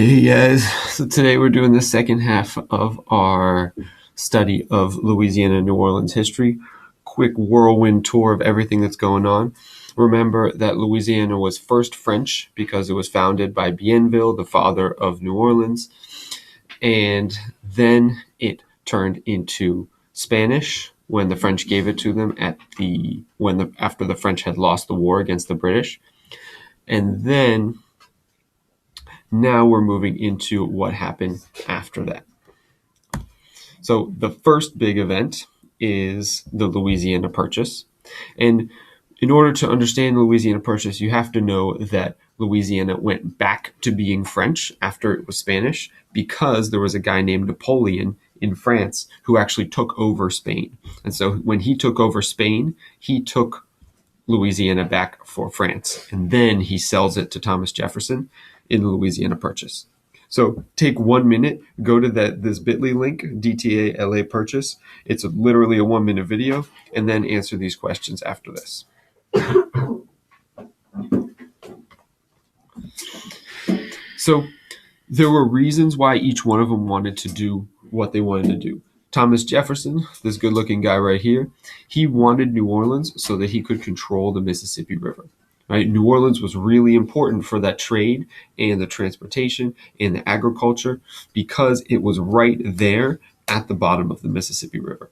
Hey guys, so today we're doing the second half of our study of Louisiana New Orleans history. Quick whirlwind tour of everything that's going on. Remember that Louisiana was first French because it was founded by Bienville, the father of New Orleans, and then it turned into Spanish when the French gave it to them after the French had lost the war against the British. And then now we're moving into what happened after that. So the first big event is the Louisiana Purchase. And in order to understand the Louisiana Purchase, you have to know that Louisiana went back to being French after it was Spanish because there was a guy named Napoleon in France who actually took over Spain. And so when he took over Spain, he took Louisiana back for France. And then he sells it to Thomas Jefferson in the Louisiana Purchase. So take 1 minute, go to this bit.ly link, DTA LA Purchase. It's literally a 1 minute video, and then answer these questions after this. So there were reasons why each one of them wanted to do what they wanted to do. Thomas Jefferson, this good-looking guy right here, he wanted New Orleans so that he could control the Mississippi River. Right? New Orleans was really important for that trade and the transportation and the agriculture because it was right there at the bottom of the Mississippi River.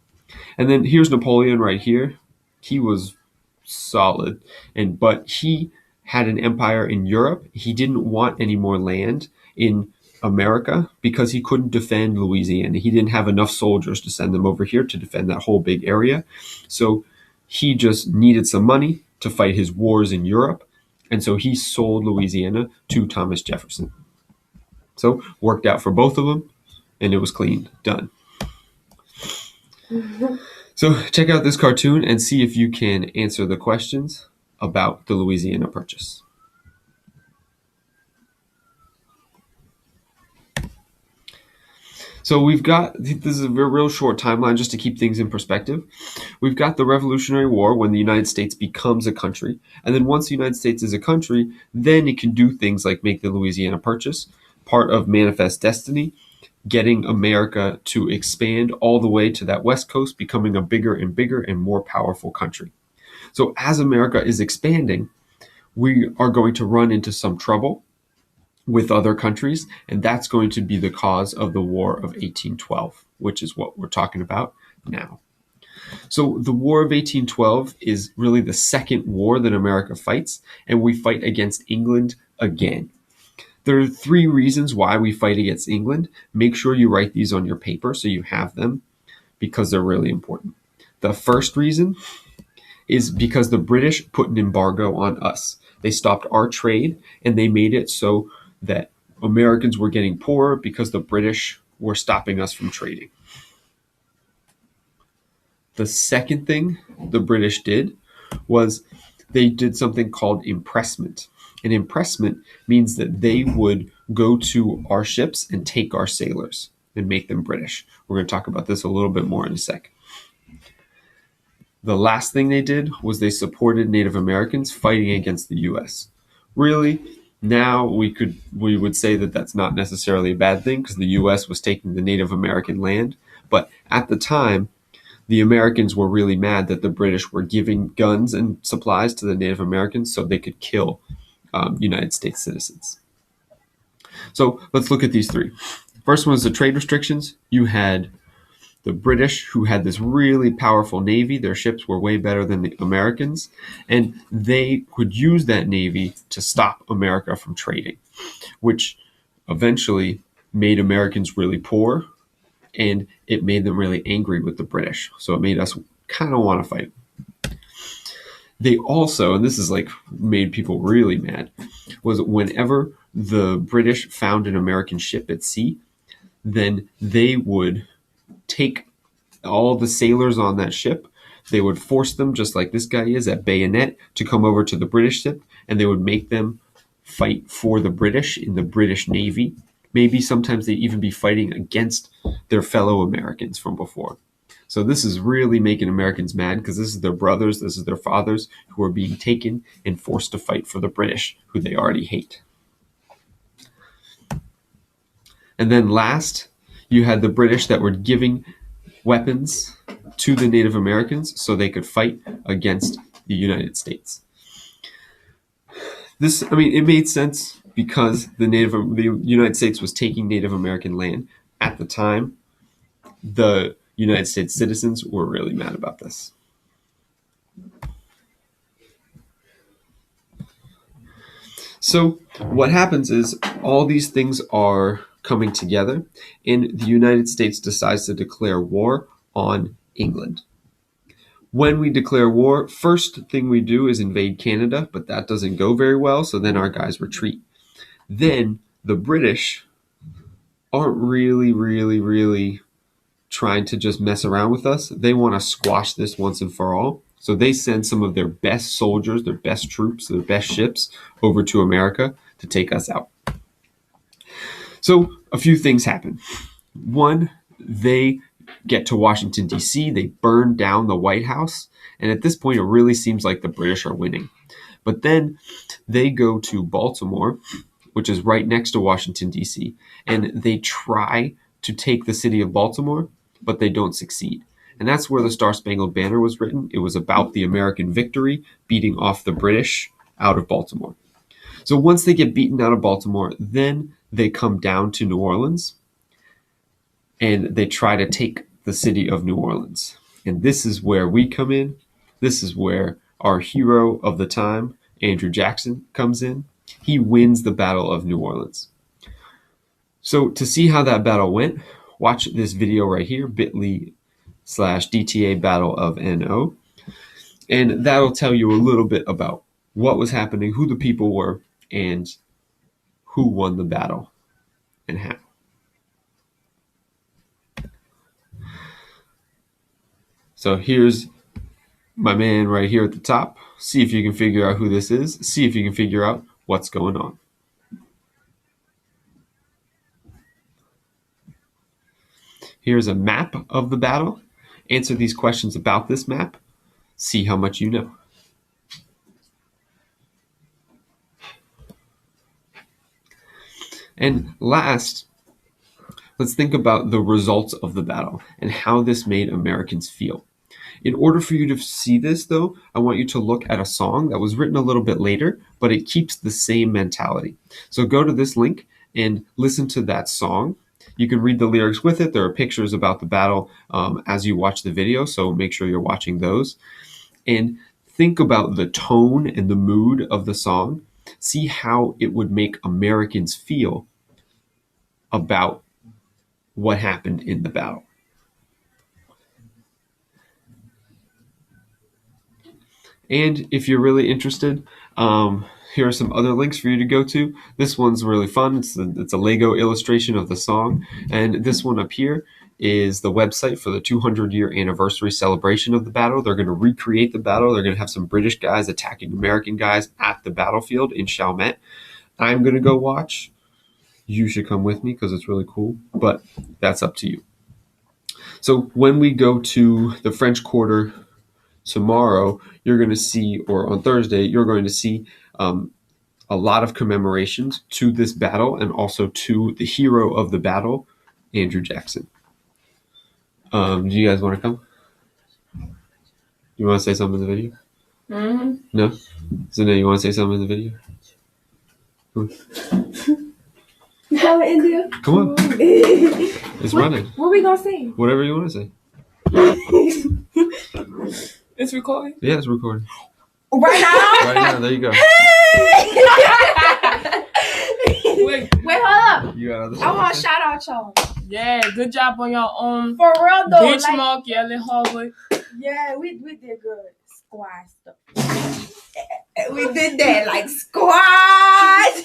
And then here's Napoleon right here. He was solid, but he had an empire in Europe. He didn't want any more land in America because he couldn't defend Louisiana. He didn't have enough soldiers to send them over here to defend that whole big area. So he just needed some money to fight his wars in Europe. And so he sold Louisiana to Thomas Jefferson. So worked out for both of them, and it was clean, done. So check out this cartoon and see if you can answer the questions about the Louisiana Purchase. So we've got, this is a real short timeline just to keep things in perspective. We've got the Revolutionary War when the United States becomes a country. And then once the United States is a country, then it can do things like make the Louisiana Purchase, part of Manifest Destiny, getting America to expand all the way to that West Coast, becoming a bigger and more powerful country. So as America is expanding, we are going to run into some trouble with other countries, and that's going to be the cause of the War of 1812, which is what we're talking about now. So the War of 1812 is really the second war that America fights, and we fight against England again. There are three reasons why we fight against England. Make sure you write these on your paper so you have them because they're really important. The first reason is because the British put an embargo on us. They stopped our trade, and they made it so that Americans were getting poorer because the British were stopping us from trading. The second thing the British did was they did something called impressment. And impressment means that they would go to our ships and take our sailors and make them British. We're going to talk about this a little bit more in a sec. The last thing they did was they supported Native Americans fighting against the U.S. Really, now we would say that that's not necessarily a bad thing because the U.S. was taking the Native American land. But at the time, the Americans were really mad that the British were giving guns and supplies to the Native Americans so they could kill United States citizens. So let's look at these three. First one was the trade restrictions. You had the British, who had this really powerful navy. Their ships were way better than the Americans, and they could use that navy to stop America from trading, which eventually made Americans really poor, and it made them really angry with the British. So it made us kind of want to fight. They also, and this is like made people really mad, was whenever the British found an American ship at sea, then they would take all the sailors on that ship. They would force them, just like this guy is at bayonet, to come over to the British ship, and they would make them fight for the British in the British Navy. Maybe sometimes they'd even be fighting against their fellow Americans from before. So this is really making Americans mad because this is their brothers, this is their fathers who are being taken and forced to fight for the British, who they already hate. And then last, you had the British that were giving weapons to the Native Americans so they could fight against the United States. It made sense because the United States was taking Native American land. At the time, the United States citizens were really mad about this. So what happens is all these things are coming together, and the United States decides to declare war on England. When we declare war, first thing we do is invade Canada, but that doesn't go very well, so then our guys retreat. Then the British aren't really trying to just mess around with us. They want to squash this once and for all. So they send some of their best soldiers, their best troops, their best ships over to America to take us out. So a few things happen. One, they get to Washington, D.C., they burn down the White House, and at this point it really seems like the British are winning. But then they go to Baltimore, which is right next to Washington, D.C., and they try to take the city of Baltimore, but they don't succeed. And that's where the Star-Spangled Banner was written. It was about the American victory beating off the British out of Baltimore. So once they get beaten out of Baltimore, then they come down to New Orleans, and they try to take the city of New Orleans. And this is where we come in. This is where our hero of the time, Andrew Jackson, comes in. He wins the Battle of New Orleans. So to see how that battle went, watch this video right here, bit.ly/DTA Battle of NO. And that'll tell you a little bit about what was happening, who the people were, and who won the battle and how. So here's my man right here at the top. See if you can figure out who this is. See if you can figure out what's going on. Here's a map of the battle. Answer these questions about this map. See how much you know. And last, let's think about the results of the battle and how this made Americans feel. In order for you to see this, though, I want you to look at a song that was written a little bit later, but it keeps the same mentality. So go to this link and listen to that song. You can read the lyrics with it. There are pictures about the battle as you watch the video, so make sure you're watching those. And think about the tone and the mood of the song. See how it would make Americans feel about what happened in the battle. And if you're really interested, here are some other links for you to go to. This one's really fun. It's a Lego illustration of the song. And this one up here is the website for the 200-year anniversary celebration of the battle. They're going to recreate the battle. They're going to have some British guys attacking American guys at the battlefield in Chalmette. I'm going to go watch. You should come with me because it's really cool, but that's up to you. So when we go to the French Quarter tomorrow, you're going to see, or on Thursday, you're going to see a lot of commemorations to this battle and also to the hero of the battle, Andrew Jackson. Do you guys want to come? You want to say something in the video? Mm-hmm. No? Zane, you want to say something in the video? Go India. Come on. It's running. What are we going to say? Whatever you want to say. It's recording? Yeah, it's recording. Right now? Right now, there you go. Wait, hold up. You got other I want to shout out y'all. Yeah, good job on your own. For real though. Benchmark, yelling Harvard. Yeah, we did good. Squash stuff. We did that like squash.